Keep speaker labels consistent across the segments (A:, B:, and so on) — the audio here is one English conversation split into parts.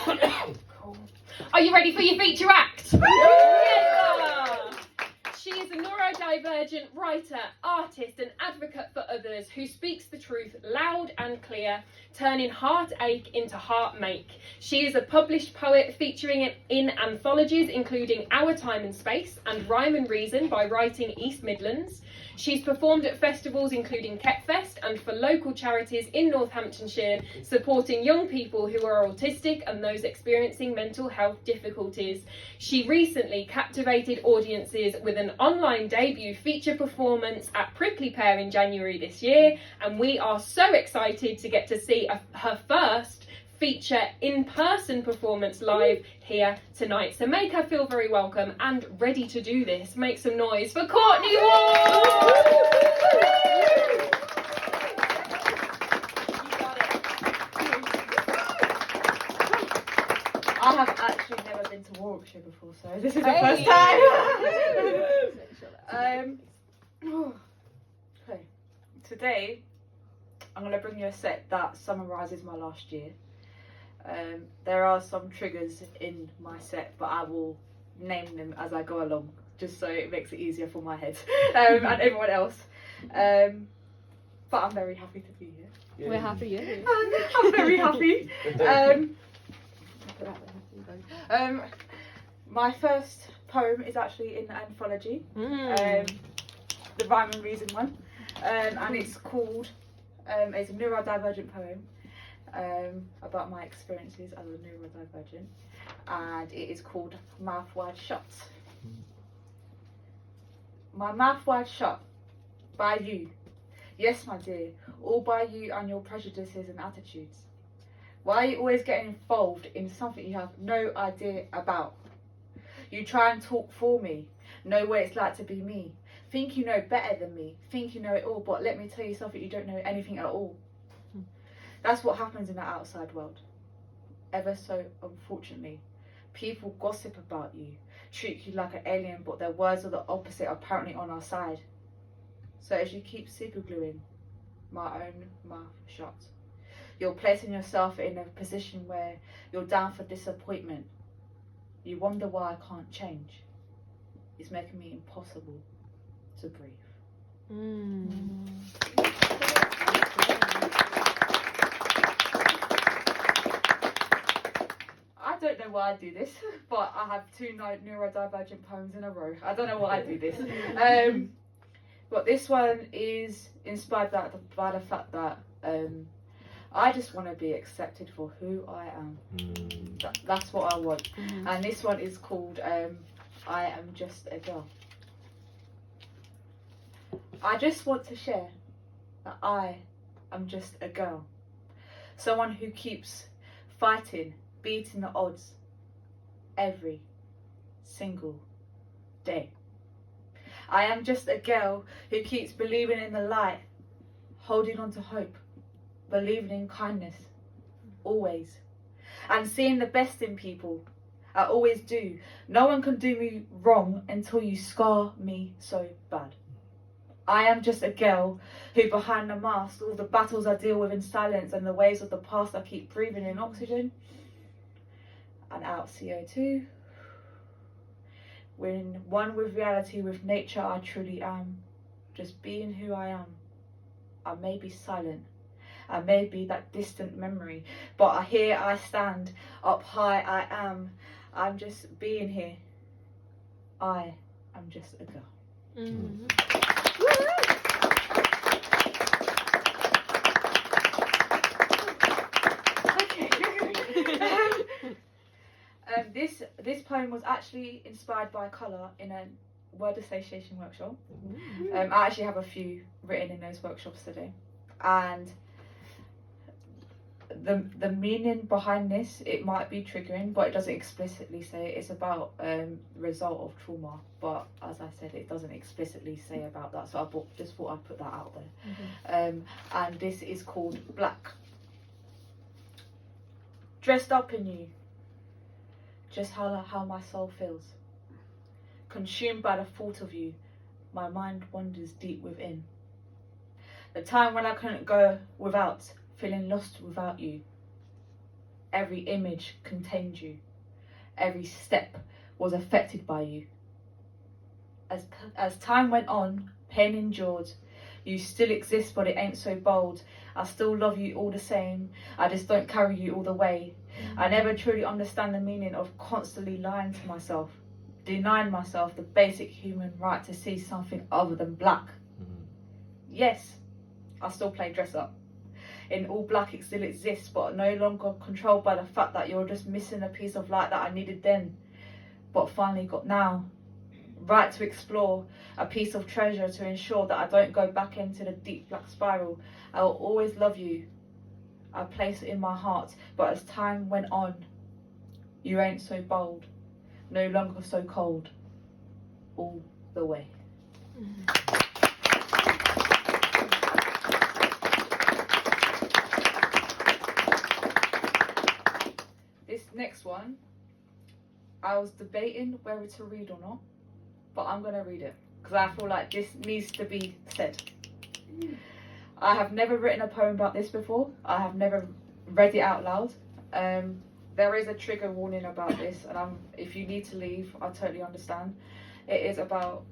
A: Cool. Are you ready for your feature act? Yeah. She is a neurodivergent writer, artist and advocate for others who speaks the truth loud and clear, turning heartache into heartmake. She is a published poet featuring in anthologies including Our Time and Space and Rhyme and Reason by Writing East Midlands. She's performed at festivals including Ketfest and for local charities in Northamptonshire, supporting young people who are autistic and those experiencing mental health difficulties. She recently captivated audiences with an online debut feature performance at Prickly Pear in January this year, and we are so excited to get to see her first feature in-person performance live here tonight. So make her feel very welcome and ready to do this. Make some noise for Courtney Ward!
B: I have actually never been to Warwickshire before, so this is the first time. Okay. Today, I'm going to bring you a set that summarises my last year. There are some triggers in my set, but I will name them as I go along, just so it makes it easier for my head and everyone else. But I'm very happy to be here.
C: Yeah.
A: We're happy, yeah.
B: I'm very happy. My first poem is actually in the anthology, the Rhyme and Reason one, and it's called, it's a neurodivergent poem about my experiences as a neurodivergent, and it is called Mouth Wide Shut. My mouth wide shut, by you, yes my dear, all by you and your prejudices and attitudes. Why are you always getting involved in something you have no idea about? You try and talk for me, know what it's like to be me, think you know better than me, think you know it all, but let me tell you something, you don't know anything at all. That's what happens in the outside world. Ever so unfortunately, people gossip about you, treat you like an alien, but their words are the opposite, apparently on our side. So as you keep super gluing my own mouth shut, you're placing yourself in a position where you're down for disappointment. You wonder why I can't change. It's making me impossible to breathe. I don't know why I do this, but I have two neurodivergent poems in a row. I don't know why I do this. But this one is inspired by the fact that I just want to be accepted for who I am. That's what I want. And this one is called I Am Just a Girl. I just want to share that I am just a girl. Someone who keeps fighting, beating the odds every single day. I am just a girl who keeps believing in the light, holding on to hope, believing in kindness, always, and seeing the best in people. I always do. No one can do me wrong until you scar me so bad. I am just a girl who behind the mask, all the battles I deal with in silence and the waves of the past I keep breathing in oxygen and out CO2. When one with reality, with nature, I truly am. Just being who I am. I may be silent, I may be that distant memory, but here I stand, up high I am. I'm just being here. I am just a girl. This poem was actually inspired by colour in a word association workshop. I actually have a few written in those workshops today, and the meaning behind this, it might be triggering, but it doesn't explicitly say it. It's about the result of trauma, but as I said, it doesn't explicitly say about that, so I just thought I'd put that out there. And this is called Black. Dressed up in you, just how my soul feels. Consumed by the thought of you, my mind wanders deep within. The time when I couldn't go without, feeling lost without you. Every image contained you. Every step was affected by you. As time went on, pain endured. You still exist, but it ain't so bold. I still love you all the same. I just don't carry you all the way. I never truly understand the meaning of constantly lying to myself, denying myself the basic human right to see something other than black. Yes, I still play dress up. In all black it still exists, but no longer controlled by the fact that you're just missing a piece of light that I needed then, but finally got now. Right to explore, a piece of treasure to ensure that I don't go back into the deep black spiral. I will always love you. I place it in my heart, but as time went on, you ain't so bold, no longer so cold, all the way. This next one, I was debating whether to read or not, but I'm going to read it because I feel like this needs to be said. I have never written a poem about this before. I have never read it out loud. There is a trigger warning about this, and if you need to leave, I totally understand. It is about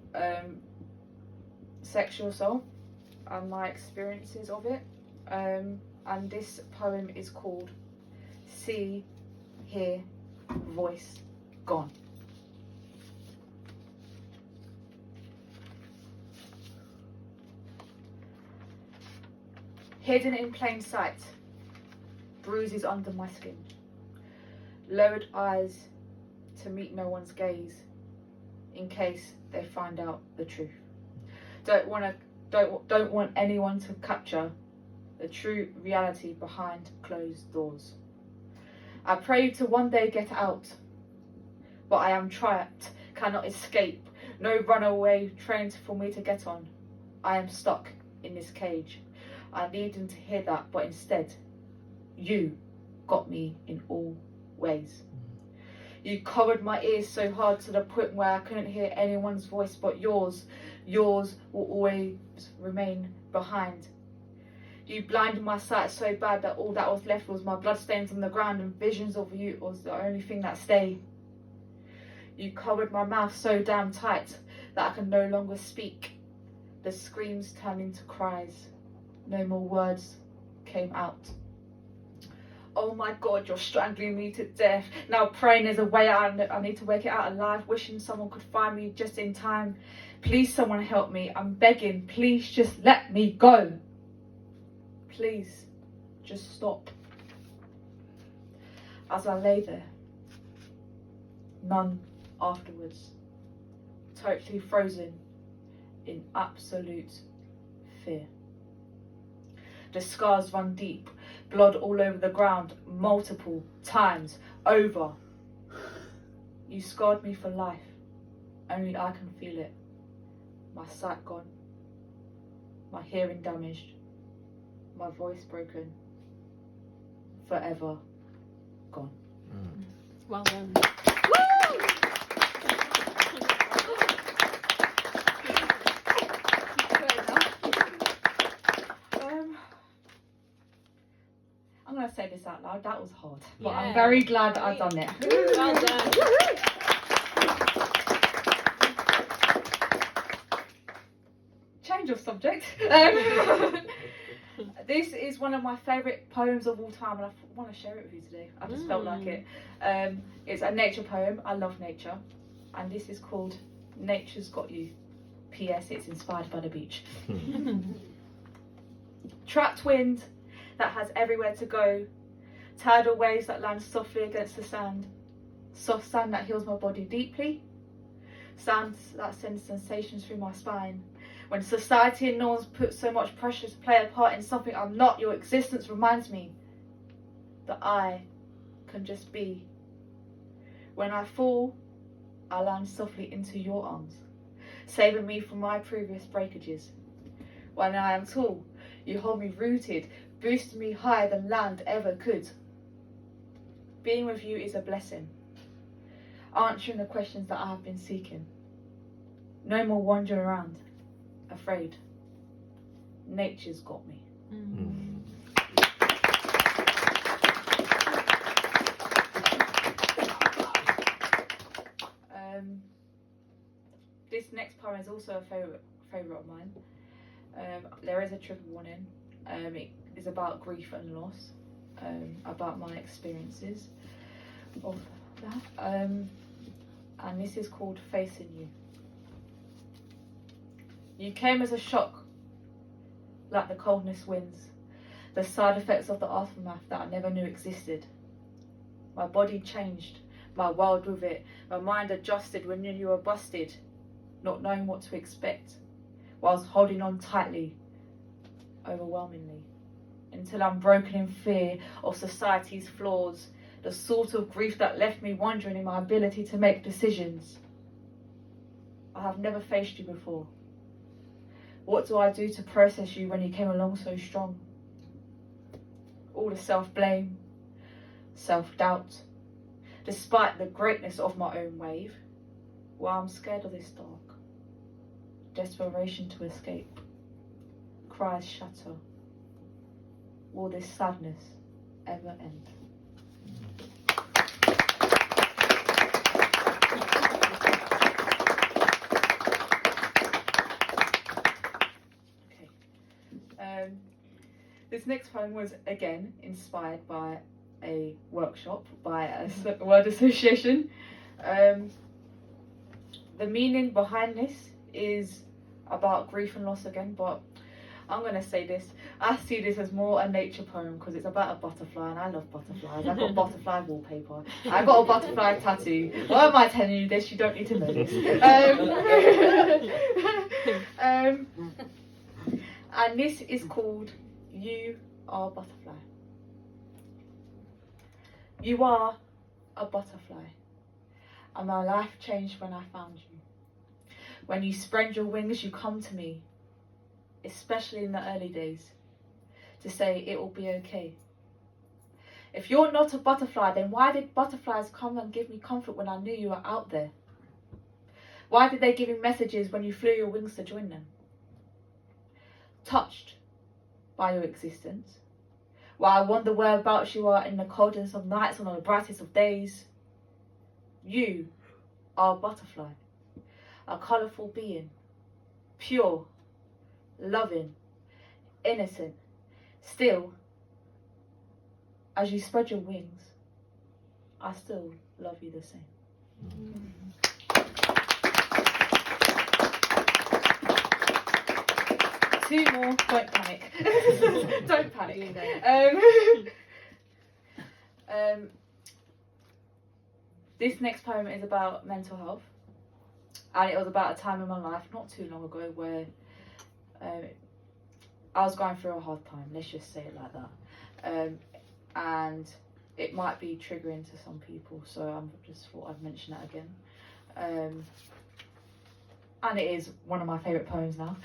B: sexual assault and my experiences of it. And this poem is called See, Hear, Voice, Gone. Hidden in plain sight, bruises under my skin, lowered eyes to meet no one's gaze, in case they find out the truth. Don't want anyone to capture the true reality behind closed doors. I pray to one day get out, but I am trapped, cannot escape. No runaway train for me to get on. I am stuck in this cage. I needed to hear that, but instead, you got me in all ways. You covered my ears so hard to the point where I couldn't hear anyone's voice but yours. Yours will always remain behind. You blinded my sight so bad that all that was left was my bloodstains on the ground, and visions of you was the only thing that stayed. You covered my mouth so damn tight that I can no longer speak. The screams turned into cries. No more words came out. Oh my God, you're strangling me to death. Now praying there's a way out. I need to work it out alive. Wishing someone could find me just in time. Please, someone help me. I'm begging. Please just let me go. Please, just stop. As I lay there, none afterwards, totally frozen in absolute fear. The scars run deep, blood all over the ground, multiple times over. You scarred me for life, only I can feel it. My sight gone, my hearing damaged, my voice broken, forever gone.
A: Well done.
B: I'm going to say this out loud, that was hard, but
A: Yeah.
B: I'm very glad that I've done it.
A: Well done.
B: Change of subject. This is one of my favourite poems of all time, and I want to share it with you today. I just felt like it. It's a nature poem. I love nature, and this is called Nature's Got You. P.S. It's inspired by the beach. Trapped wind that has everywhere to go, tidal waves that land softly against the sand, soft sand that heals my body deeply, sounds that send sensations through my spine. When society and norms put so much pressure to play a part in something I'm not, your existence reminds me that I can just be. When I fall, I land softly into your arms, saving me from my previous breakages. When I am tall, you hold me rooted, boosting me higher than land ever could. Being with you is a blessing, answering the questions that I have been seeking. No more wandering around, afraid. Nature's got me. is also a favourite of mine. There is a trigger warning. It is about grief and loss, about my experiences of that. And this is called Facing You. You came as a shock, like the coldness winds, the side effects of the aftermath that I never knew existed. My body changed, my world with it, my mind adjusted when you were busted, not knowing what to expect, whilst holding on tightly, overwhelmingly, until I'm broken in fear of society's flaws, the sort of grief that left me wondering in my ability to make decisions. I have never faced you before. What do I do to process you when you came along so strong? All the self-blame, self-doubt, despite the greatness of my own wave. Well, I'm scared of this dark. Desperation to escape. Cries shatter. Will this sadness ever end? This next poem was again inspired by a workshop by a word association. The meaning behind this is about grief and loss again, but I'm going to say this. I see this as more a nature poem because it's about a butterfly, and I love butterflies. I've got butterfly wallpaper. I've got a butterfly tattoo. Why am I telling you this? You don't need to know this. And this is called You Are a Butterfly. You are a butterfly, and my life changed when I found you. When you spread your wings, you come to me, especially in the early days, to say it will be okay. If you're not a butterfly, then why did butterflies come and give me comfort when I knew you were out there? Why did they give you messages when you flew your wings to join them? Touched by your existence, while I wonder whereabouts you are in the coldest of nights and on the brightest of days, you are a butterfly, a colourful being, pure, loving, innocent. Still, as you spread your wings, I still love you the same. Two more, don't panic. Don't panic. This next poem is about mental health, and it was about a time in my life not too long ago where I was going through a hard time, let's just say it like that. And it might be triggering to some people, so I just thought I'd mention that again. And it is one of my favourite poems now.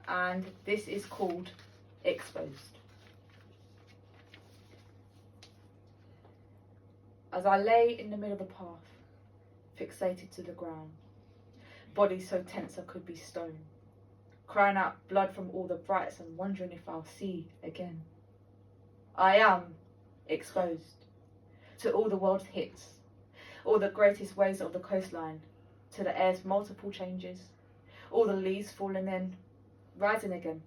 B: And this is called Exposed. As I lay in the middle of the path, fixated to the ground, body so tense I could be stone, crying out blood from all the brights and wondering if I'll see again. I am exposed to all the world's hits, all the greatest waves of the coastline, to the air's multiple changes, all the leaves falling in, rising again,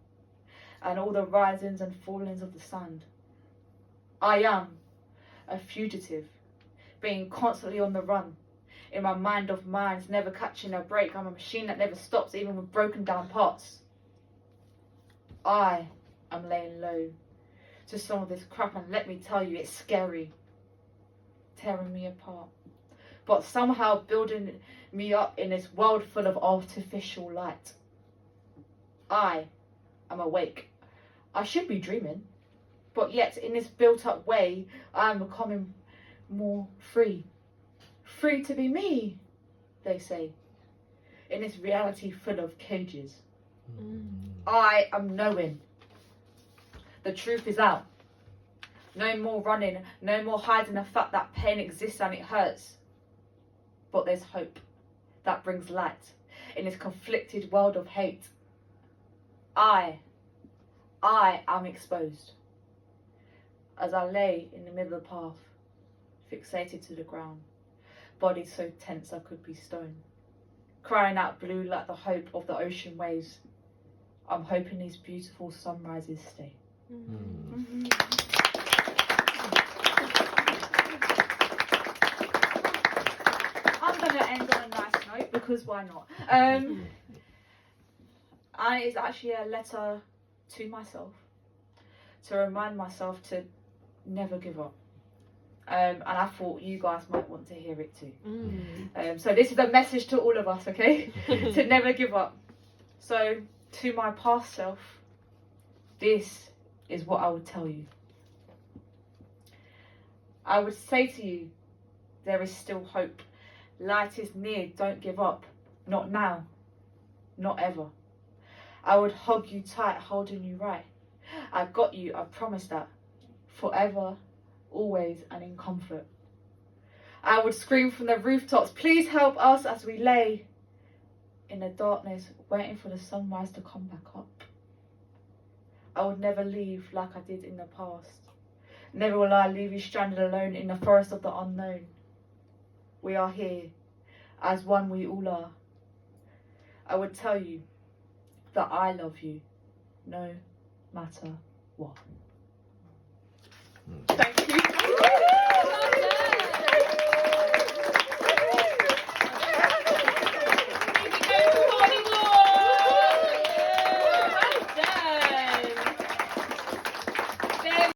B: and all the risings and fallings of the sand. I am a fugitive, being constantly on the run, in my mind of minds, never catching a break. I'm a machine that never stops, even with broken down parts. I am laying low to some of this crap, and let me tell you, it's scary, tearing me apart, but somehow building me up in this world full of artificial light. I am awake. I should be dreaming, but yet in this built-up way, I am becoming more free. Free to be me, they say, in this reality full of cages. I am knowing. The truth is out. No more running, no more hiding the fact that pain exists and it hurts. But there's hope that brings light in this conflicted world of hate. I am exposed. As I lay in the middle of the path, fixated to the ground, body so tense I could be stone, crying out blue like the hope of the ocean waves. I'm hoping these beautiful sunrises stay. I'm going to end on a nice note because why not? And it's actually a letter to myself to remind myself to never give up. And I thought you guys might want to hear it too. So this is a message to all of us, okay? To never give up. So to my past self, this is what I would tell you. I would say to you, there is still hope. Light is near, don't give up. Not now, not ever. I would hug you tight, holding you right. I got you, I promise that. Forever, always, and in comfort. I would scream from the rooftops, please help us as we lay in the darkness, waiting for the sunrise to come back up. I would never leave like I did in the past. Never will I leave you stranded alone in the forest of the unknown. We are here, as one we all are. I would tell you that I love you, no matter what. Thank you.